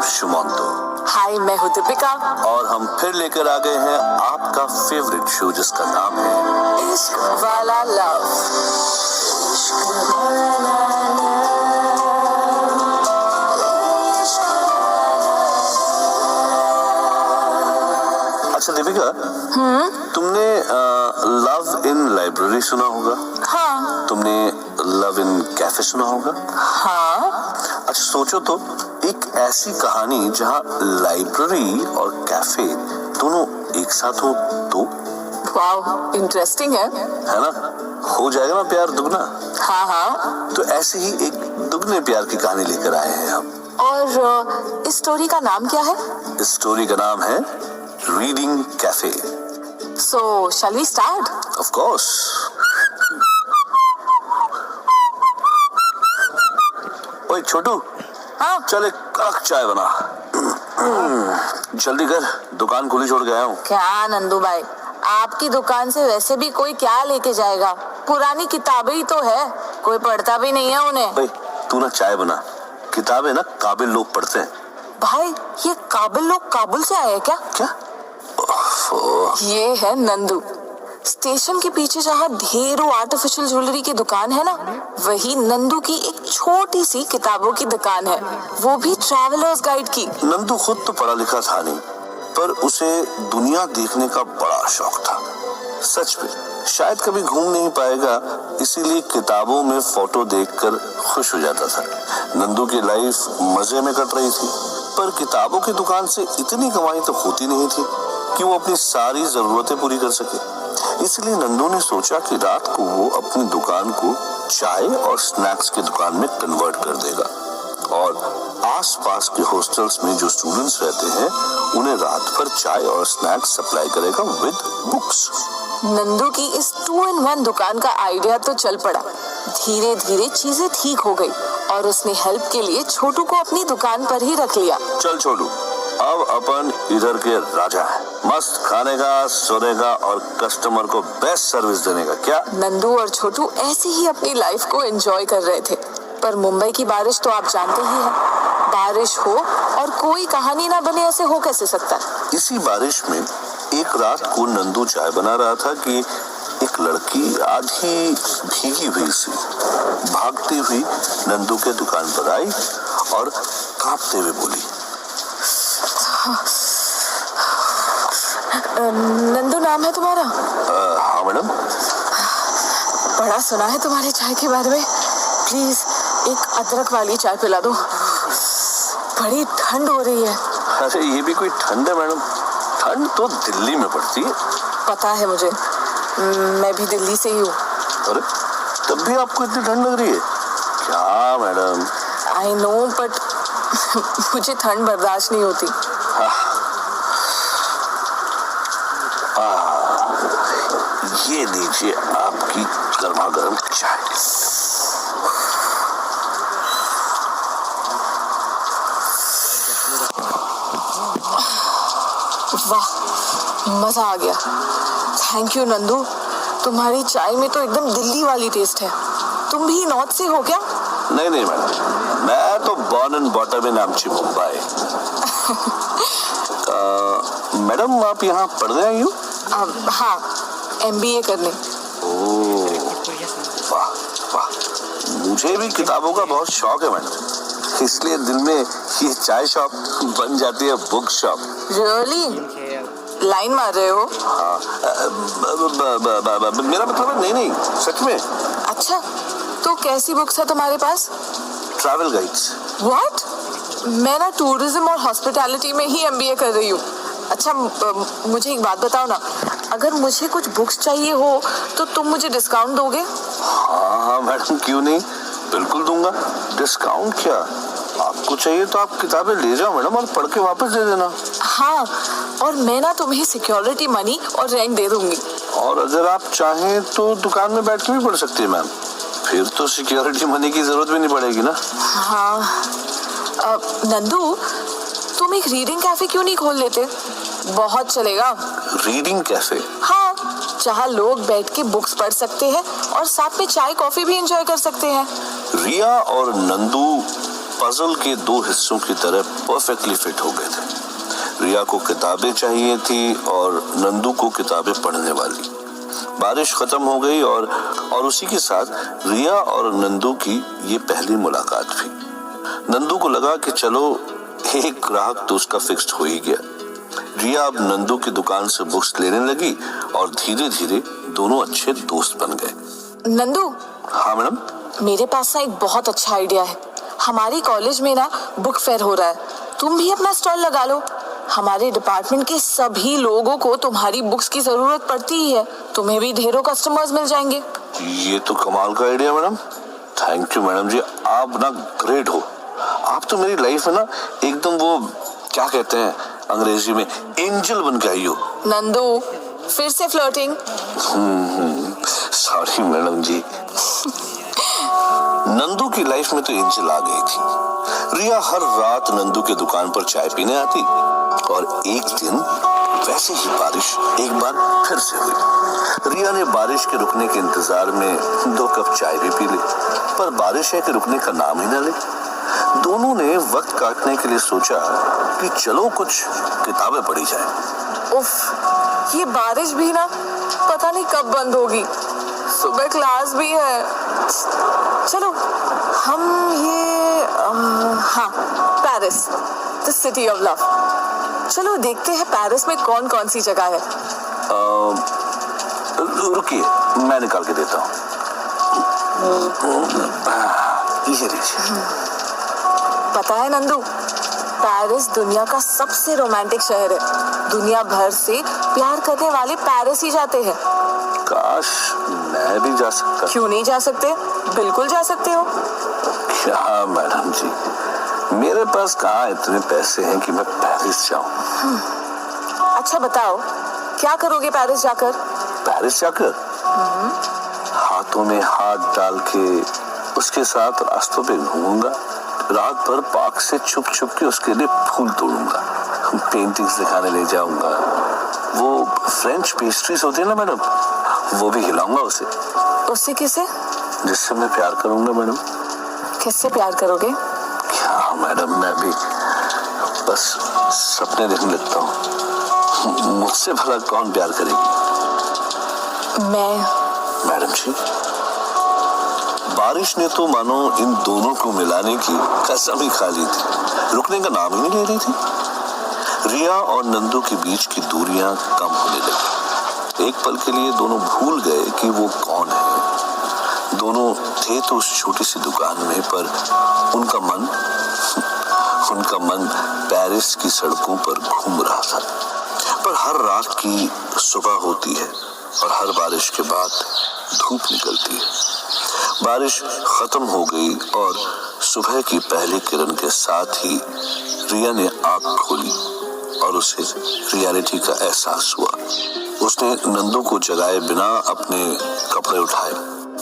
शुमंतो। हाय, मैं हूँ दीपिका और हम फिर लेकर आ गए हैं आपका फेवरेट शो जिसका नाम है इश्क वाला लव। अच्छा दीपिका, तुमने लव इन लाइब्रेरी सुना होगा? हाँ। तुमने लव इन कैफे सुना होगा? हाँ। अच्छा सोचो तो, एक ऐसी कहानी जहाँ लाइब्रेरी और कैफे दोनों एक साथ हो तो? वाओ, इंटरेस्टिंग है ना? हो जाएगा ना प्यार दुगना। हाँ हाँ। तो ऐसे ही एक दुगने प्यार की कहानी लेकर आए हैं हम। और इस स्टोरी का नाम क्या है? इस स्टोरी का नाम है reading cafe. So shall we start? Of course. ओए छोटू, हाँ। चल एक कड़क चाय बना। जल्दी कर, दुकान खुली छोड़ के आया हूँ। क्या नंदू भाई, आपकी दुकान से वैसे भी कोई क्या लेके जाएगा? पुरानी किताबें ही तो है, कोई पढ़ता भी नहीं है उन्हें। भाई तू ना चाय बना, किताबें ना काबिल लोग पढ़ते हैं। भाई ये काबिल लोग काबुल से आए हैं क्या? क्या? ये है नंदू। स्टेशन के पीछे जहाँ ढेरों आर्टिफिशियल ज्वेलरी की दुकान है ना, वही नंदू की एक छोटी सी किताबों की दुकान है, वो भी ट्रैवलर्स गाइड की। नंदू खुद तो पढ़ा लिखा था नहीं, पर उसे दुनिया देखने का बड़ा शौक था। सच में शायद कभी घूम नहीं पाएगा, इसीलिए किताबों में फोटो देखकर खुश हो जाता था। नंदू की लाइफ मजे में कट रही थी, पर किताबों की दुकान से इतनी कमाई तो होती नहीं थी कि वो अपनी सारी जरूरतें पूरी कर सके। इसलिए नंदू ने सोचा कि रात को वो अपनी दुकान को चाय और स्नैक्स की दुकान में कन्वर्ट कर देगा और आसपास के हॉस्टल्स में जो स्टूडेंट्स रहते हैं उन्हें रात भर चाय और स्नैक्स सप्लाई करेगा विद बुक्स। नंदू की इस 2-in-1 दुकान का आइडिया तो चल पड़ा। धीरे धीरे चीजें ठीक हो गई और उसने हेल्प के लिए छोटू को अपनी दुकान पर ही रख लिया। चल छोटू, अब अपन इधर के राजा हैं। मस्त खाने का, सोने का और कस्टमर को बेस्ट सर्विस देने का। क्या? नंदू और छोटू ऐसे ही अपनी लाइफ को एंजॉय कर रहे थे, पर मुंबई की बारिश तो आप जानते ही हैं। बारिश हो और कोई कहानी ना बने, ऐसे हो कैसे सकता है? इसी बारिश में एक रात को नंदू चाय बना रहा था कि एक लड़की आधी भीगी हुई सी भागती हुई नंदू के दुकान पर आई और कांपते हुए बोली, नंदू नाम है तुम्हारा? हाँ मैडम। बड़ा सुना है तुम्हारे चाय के बारे में, प्लीज एक अदरक वाली चाय पिला दो, बड़ी ठंड हो रही है। अरे ये भी कोई ठंड है मैडम? ठंड तो दिल्ली में पड़ती है। पता है मुझे, मैं भी दिल्ली से ही हूँ। अरे तब भी आपको इतनी ठंड लग रही है क्या मैडम? आई नो, बट मुझे ठंड बर्दाश्त नहीं होती। ये लीजिए आपकी गर्मा गर्म चाय। वाह, मजा आ गया। थैंक यू नंदू, तुम्हारी चाय में तो एकदम दिल्ली वाली टेस्ट है। तुम भी नॉर्थ से हो क्या? नहीं नहीं मैडम, मैं तो बॉर्न एंड बॉटम इन आमची मुंबई। मैडम आप यहाँ पढ़ने आई हो? हाँ, MBA करने। ओह वाह वाह, मुझे भी किताबों का बहुत शौक है मैडम, इसलिए दिन में ये चाय शॉप बन जाती है बुक शॉप। रियली? लाइन मार रहे हो? हाँ, मेरा मतलब है नहीं सच में। अच्छा, तो कैसी बुक्स है तुम्हारे पास? Travel guides. व्हाट? मैं ना टूरिज्म और हॉस्पिटैलिटी में ही MBA कर रही हूँ। अच्छा, मुझे एक बात बताओ ना, अगर मुझे कुछ बुक्स चाहिए हो तो तुम मुझे डिस्काउंट दोगे? हाँ मैडम, क्यों नहीं, बिल्कुल दूंगा। डिस्काउंट क्या, आपको चाहिए तो आप किताबें ले जाओ मैडम और पढ़ के वापस दे देना। हाँ, और मैं ना तुम्हें सिक्योरिटी मनी और रेंट दे दूंगी। और अगर आप चाहें तो दुकान में बैठ के भी पढ़ सकती है मैम, फिर तो सिक्योरिटी मनी की जरूरत भी नहीं पड़ेगी ना। हाँ। नंदू, तुम एक रीडिंग कैफे क्यों नहीं खोल लेते? बहुत चलेगा। Reading cafe? हाँ, जहाँ लोग बैठ के बुक्स पढ़ सकते हैं और साथ में चाय कॉफी भी एंजॉय कर सकते हैं। रिया और नंदू पजल के दो हिस्सों की तरह परफेक्टली फिट हो गए थे। रिया को किताबें चाहिए थी और नंदू को किताबें पढ़ने वाली। बारिश खत्म हो गई और उसी के साथ रिया और नंदू की ये पहली मुलाकात थी। नंदू को लगा कि चलो एक ग्राहक तो उसका फिक्स्ड हो ही गया। रिया अब नंदू की दुकान से बुक्स लेने लगी और धीरे धीरे दोनों अच्छे दोस्त बन गए। नंदू। हाँ मैडम। मेरे पास ना एक बहुत अच्छा आइडिया है। हमारी कॉलेज में ना बुक फेयर हो रहा है, तुम भी अपना स्टॉल लगा लो। हमारे डिपार्टमेंट के सभी लोगों को तुम्हारी बुक्स की जरूरत पड़ती ही है, तुम्हें भी ढेरों कस्टमर्स मिल जाएंगे। ये तो कमाल का idea madam. Thank you madam ji, आप ना ग्रेट हो। आप तो मेरी लाइफ में ना एकदम वो क्या कहते हैं अंग्रेजी में एंजल बन के आई हो। नंदू, फिर से फ्लर्टिंग? सॉरी मैडम जी। नंदू की लाइफ में तो एंजल आ गई थी। रिया हर रात नंदू के दुकान पर चाय पीने आती और एक दिन वैसे ही बारिश एक बार फिर से हुई। रिया ने बारिश के रुकने के इंतजार में 2 कप चाय भी पी ली, पर बारिश है कि रुकने का नाम ही न ले। दोनों ने वक्त काटने के लिए सोचा कि चलो कुछ किताबें पढ़ी जाए। उफ, ये बारिश भी ना पता नहीं कब बंद होगी। सुबह क्लास भी है। चलो हम ये हाँ, Paris, the city of love. चलो देखते हैं पेरिस में कौन कौन सी जगह है। रुकिए, मैं निकाल के देता हूँ। ये लीजिए। पता है नंदू, पेरिस दुनिया का सबसे रोमांटिक शहर है। दुनिया भर से प्यार करने वाले पेरिस ही जाते हैं। काश मैं भी जा सकता। क्यों नहीं जा सकते? बिल्कुल जा सकते हो। क्या मैडम जी, मेरे पास कहाँ इतने पैसे हैं कि मैं पेरिस जाऊं। अच्छा बताओ, क्या करोगे पेरिस जाकर? पेरिस जाकर हाथों में हाथ डाल के उसके साथ रास्तों पे घूमूंगा। रात भर पार्क से छुप छुप के उसके लिए फूल तोड़ूंगा, पेंटिंग्स दिखाने ले जाऊंगा। वो फ्रेंच पेस्ट्रीज होती है ना मैडम, वो भी खिलाऊंगा उसे। उससे किसे? जिससे मैं प्यार करूंगा मैडम। किससे प्यार करोगे? क्या मैडम, मैं भी बस सपने देखने लगता हूँ। मुझसे भला कौन प्यार करेगी? मैं। मैडम जी, बारिश ने तो मानो इन दोनों को मिलाने की कसम ही खा ली थी, रुकने का नाम ही नहीं ले रही थी। रिया और नंदू के बीच की दूरियां कम होने लगी। एक पल के लिए दोनों भूल गए कि वो कौन है। दोनों थे तो उस छोटी सी दुकान में, पर उनका मन पेरिस की सड़कों पर घूम रहा था। पर हर रात की सुबह होती है और हर बारिश के बाद धूप निकलती है। बारिश खत्म हो गई और सुबह की पहली किरण के साथ ही रिया ने आंख खोली और उसे रियलिटी का एहसास हुआ। उसने नंदू को जगाए बिना अपने कपड़े उठाए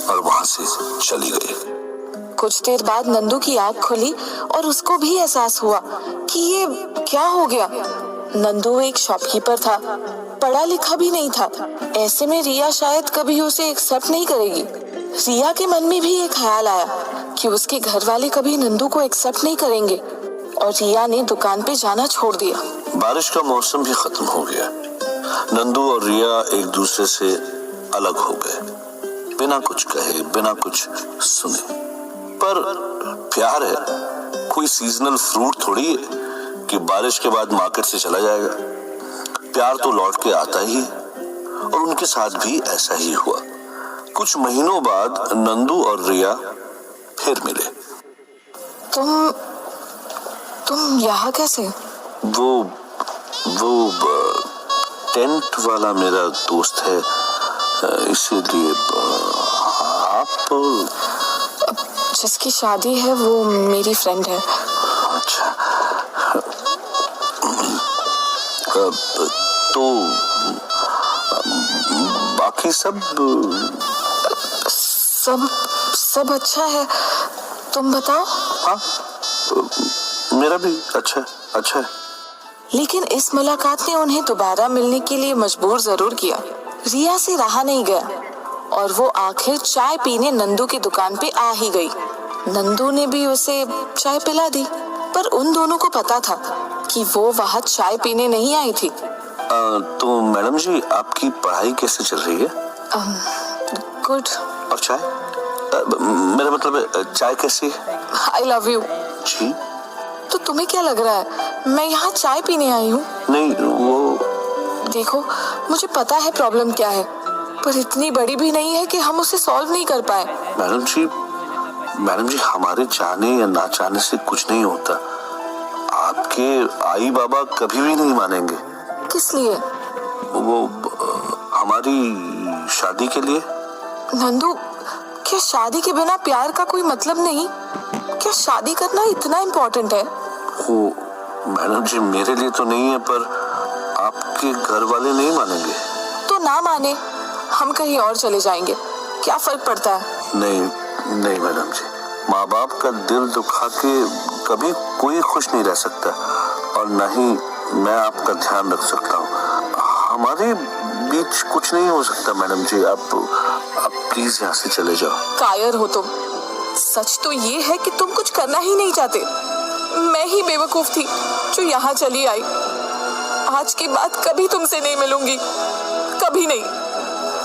और वहां से चली गई। कुछ देर बाद नंदू की आंख खुली और उसको भी एहसास हुआ कि ये क्या हो गया। नंदू एक शॉपकीपर था, पढ़ा लिखा भी नहीं था। ऐसे में रिया शायद कभी उसे एक्सेप्ट नहीं करेगी। रिया के मन में भी ये ख्याल आया कि उसके घर वाले कभी नंदू को एक्सेप्ट नहीं करेंगे और रिया ने दुकान पे जाना छोड़ दिया। बारिश का मौसम भी खत्म हो गया। नंदू और रिया एक दूसरे से अलग हो गए, बिना कुछ कहे, बिना कुछ सुने। पर प्यार है, कोई सीजनल फ्रूट थोड़ी है कि बारिश के बाद मार्केट से चला जाएगा। प्यार तो लौट के आता ही है और उनके साथ भी ऐसा ही हुआ। कुछ महीनों बाद नंदू और रिया फिर मिले। तुम यहाँ कैसे? वो टेंट वाला मेरा दोस्त है, इसीलिए। आप? जिसकी शादी है वो मेरी फ्रेंड है। अच्छा, तो बाकी सब अच्छा है, तुम बताओ। हाँ, मेरा भी अच्छा है। लेकिन इस मुलाकात ने उन्हें दोबारा मिलने के लिए मजबूर जरूर किया। रिया से रहा नहीं गया और वो आखिर चाय पीने नंदू की दुकान पे आ ही गई। नंदू ने भी उसे चाय पिला दी, पर उन दोनों को पता था कि वो वहाँ चाय पीने नहीं आई थी। तो मैडम जी, आपकी पढ़ाई कैसे चल रही है? गुड। और चाय? मेरा मतलब चाय कैसी है? I love you. जी? तो तुम्हें क्या लग रहा है मैं यहाँ चाय पीने आई हूँ? नहीं, वो देखो, मुझे पता है प्रॉब्लम क्या है, पर इतनी बड़ी भी नहीं है कि हम उसे सॉल्व नहीं कर पाए। मैडम जी, हमारे चाहने या ना चाहने से कुछ नहीं होता। आपके आई बाबा कभी भी नहीं मानेंगे। किस लिए? वो हमारी शादी के लिए। नंदू, क्या शादी के बिना प्यार का कोई मतलब नहीं? क्या शादी करना इतना इम्पोर्टेंट है? वो मैडम जी, मेरे लिए तो नहीं है, पर आपके घर वाले नहीं मानेंगे। तो ना माने, हम कहीं और चले जाएंगे, क्या फर्क पड़ता है? नहीं मैडम जी, माँ बाप का दिल दुखा के कभी कोई खुश नहीं रह सकता, और न ही मैं आपका ध्यान रख सकता हूँ। हमारे बीच कुछ नहीं हो सकता मैडम जी। आप प्लीज यहाँ से चले जाओ। कायर हो तुम। सच तो ये है कि तुम कुछ करना ही नहीं चाहते। मैं ही बेवकूफ थी जो यहाँ चली आई। आज के बाद कभी तुमसे नहीं मिलूंगी, कभी नहीं।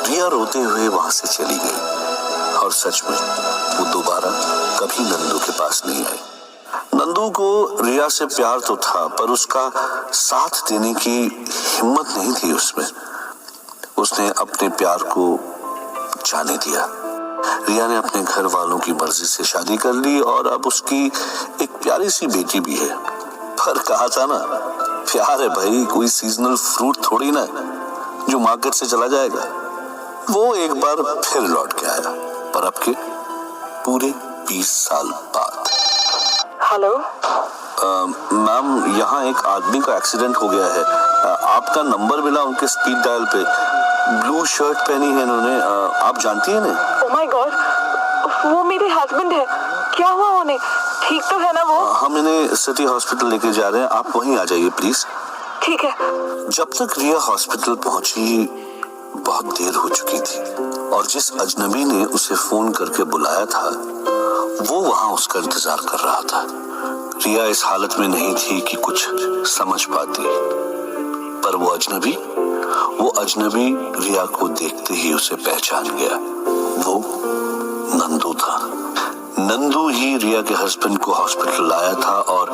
रिया रोते हुए वहां से चली गई, और सच में वो दोबारा कभी नंदू के पास नहीं आई। नंदू को रिया से प्यार तो था, पर उसका साथ देने की हिम्मत नहीं थी उसमें। उसने अपने प्यार को जाने दिया। रिया ने अपने घर वालों की मर्जी से शादी कर ली, और अब उसकी एक प्यारी सी बेटी भी है। पर कहा था ना, प्यार है भाई, कोई सीजनल फ्रूट थोड़ी ना जो मार्केट से चला जाएगा। वो एक बार फिर लौट के आया, पर अब के पूरे 20 साल बाद। हेलो मैम, यहाँ एक आदमी का एक्सीडेंट हो गया है। आपका नंबर मिला उनके स्पीड डायल पे। ब्लू शर्ट पहनी है इन्होंने। आप जानती हैं ना? ओह माय गॉड, वो मेरे हस्बैंड है। क्या हुआ उन्हें? ठीक तो है ना वो? हम इन्हें सिटी हॉस्पिटल लेके जा रहे हैं, आप वहीं आ जाइए प्लीज। ठीक है। जब तक रिया हॉस्पिटल पहुंची बहुत देर हो चुकी थी, और जिस अजनबी ने उसे फोन करके बुलाया था वो वहां उसका इंतजार कर रहा था। रिया इस हालत में नहीं थी कि कुछ समझ पाती, पर वो अजनबी रिया को देखते ही उसे पहचान गया। वो नंदू था। नंदू ही रिया के हस्बैंड को हॉस्पिटल लाया था, और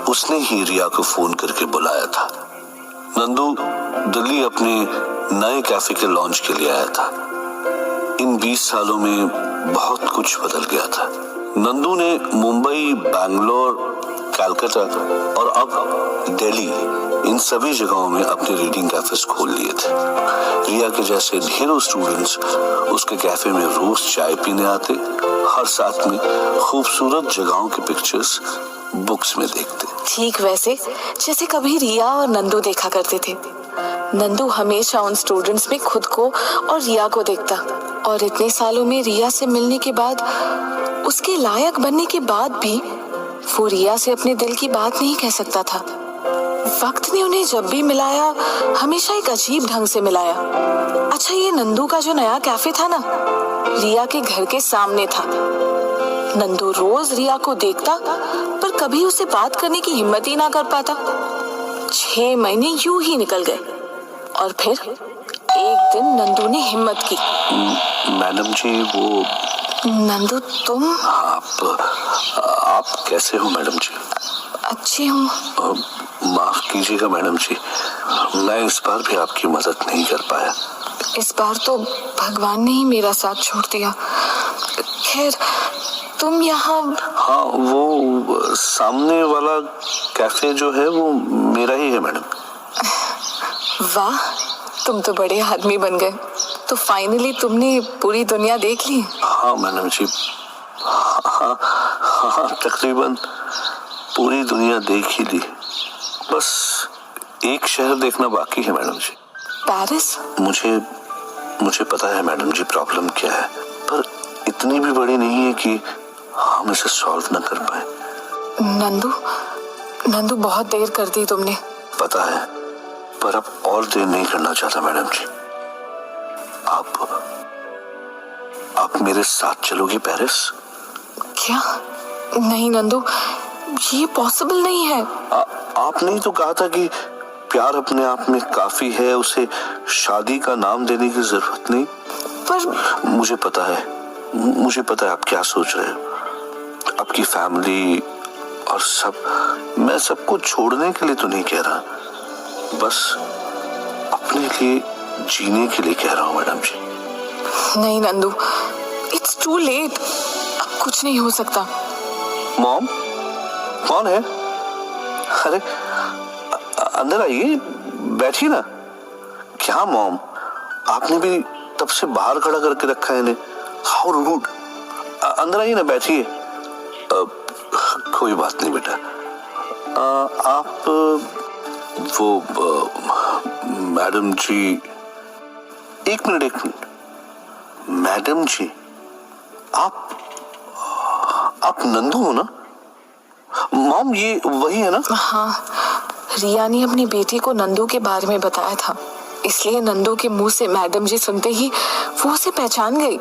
उसने ही रिया को फोन करके बुलाया था। नंदू दिल्ली अपने नए कैफे के लॉन्च के लिए आया था। इन 20 सालों में बहुत कुछ बदल गया था। नंदू ने मुंबई, बैंगलोर, कलकत्ता और अब दिल्ली, इन सभी जगहों में अपने रीडिंग कैफेस खोल लिए थे। रिया के जैसे ढेरों स्टूडेंट्स उसके कैफे में रोज चाय पीने आते, हर साथ में खूबसूरत जगहों के पिक्चर्स बुक्स में देखते। ठीक वैसे जैसे कभी रिया और नंदू देखा करते थे। नंदू हमेशा उन स्टूडेंट्स में खुद को और रिया को देखता, और इतने सालों में रिया से मिलने के बाद, उसके लायक बनने के बाद भी वो रिया से अपने दिल की बात नहीं कह सकता था। वक्त ने उन्हें जब भी मिलाया हमेशा एक अजीब ढंग से मिलाया। अच्छा, ये नंदू का जो नया कैफे था ना, रिया के घर के सामने था। नंदू रोज रिया को देखता, पर कभी उसे बात करने की हिम्मत ही ना कर पाता। 6 महीने यूं ही निकल गए, और फिर एक दिन नंदू ने हिम्मत की। मैडम जी, वो नंदू तुम? आप कैसे हो मैडम जी? अच्छी हूँ। माफ कीजिएगा मैडम जी, मैं इस बार भी आपकी मदद नहीं कर पाया। इस बार तो भगवान ने ही मेरा साथ छोड़ दिया। खैर, तुम यहाँ? हाँ, वो सामने वाला कैफे जो है वो मेरा ही है मैडम। वाह, तुम तो बड़े आदमी बन गए। तो फाइनली तुमने पूरी दुनिया देख ली? हाँ मैडम जी, हाँ, तकरीबन पूरी दुनिया देख ही ली। बस एक शहर देखना बाकी है मैडम जी। पेरिस? मुझे पता है मैडम जी प्रॉब्लम क्या है, पर इतनी भी बड़ी नहीं है कि हम इसे सॉल्व न कर पाए। नंदू बहुत देर कर दी तुमने। पता है, पर अब और देर नहीं करना चाहता मैडम जी। आप मेरे साथ चलोगी पेरिस? क्या? नहीं नंदू, ये पॉसिबल नहीं है। आपने ही तो कहा था कि प्यार अपने आप में काफी है, उसे शादी का नाम देने की जरूरत नहीं। पर मुझे पता है आप क्या सोच रहे हो। आपकी फैमिली और सब, मैं सबको छोड़ने के लिए तो नहीं कह रहा, बस अपने लिए जीने के लिए कह रहा हूँ मैडम जी। नहीं नंदू, इट्स टू लेट। अब कुछ नहीं हो सकता। मॉम, कौन है? अरे अंदर आइए, बैठिए ना। क्या मॉम, आपने भी तब से बाहर खड़ा करके रखा है इन्हें। How rude. अंदर आइए ना, बैठिए। कोई बात नहीं बेटा। आप वो मैडम जी, एक मिनट। मैडम जी, आप नंदू हो ना? मॉम, ये वही है ना? हाँ, रिया ने अपनी बेटी को नंदू के बारे में बताया था, इसलिए नंदू के मुंह से मैडम जी सुनते ही वो उसे पहचान गई।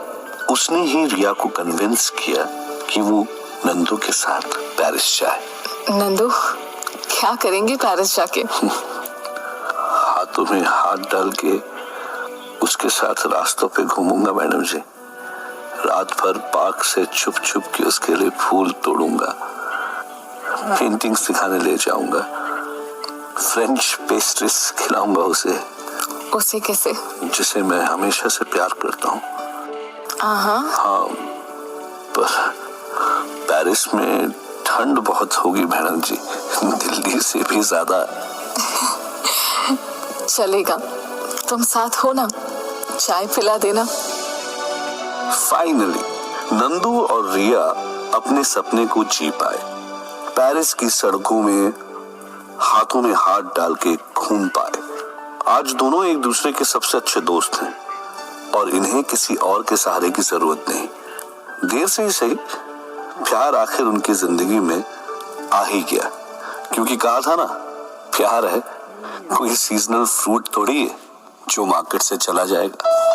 उसने ही रिया को कन्विंस किया कि वो नंदू के साथ पेरिस जाए। नंदू क्या करेंगे पेरिस जाके? हाथों में हाथ डाल के उसके साथ रास्तों पे घूमूंगा मैडम जी। रात भर पार्क से छुप छुप के उसके लिए फूल तोड़ूंगा, पेंटिंग सिखाने ले जाऊंगा, फ्रेंच पेस्ट्रीज खिलाऊंगा उसे कैसे? जिसे मैं हमेशा से प्यार करता हूँ। हाँ, पर पेरिस में ठंड बहुत होगी मैडम जी, दिल्ली से भी ज्यादा। चलेगा, तुम साथ हो ना, चाय पिला देना। फाइनली नंदू और रिया अपने सपने को जी पाए। पेरिस की सड़कों में हाथों में हाथ डाल के घूम पाए। आज दोनों एक दूसरे के सबसे अच्छे दोस्त हैं और इन्हें किसी और के सहारे की जरूरत नहीं। देर से ही सही, प्यार आखिर उनकी जिंदगी में आ ही गया, क्योंकि कहा था ना, प्यार है कोई सीजनल फ्रूट थोड़ी है जो मार्केट से चला जाएगा।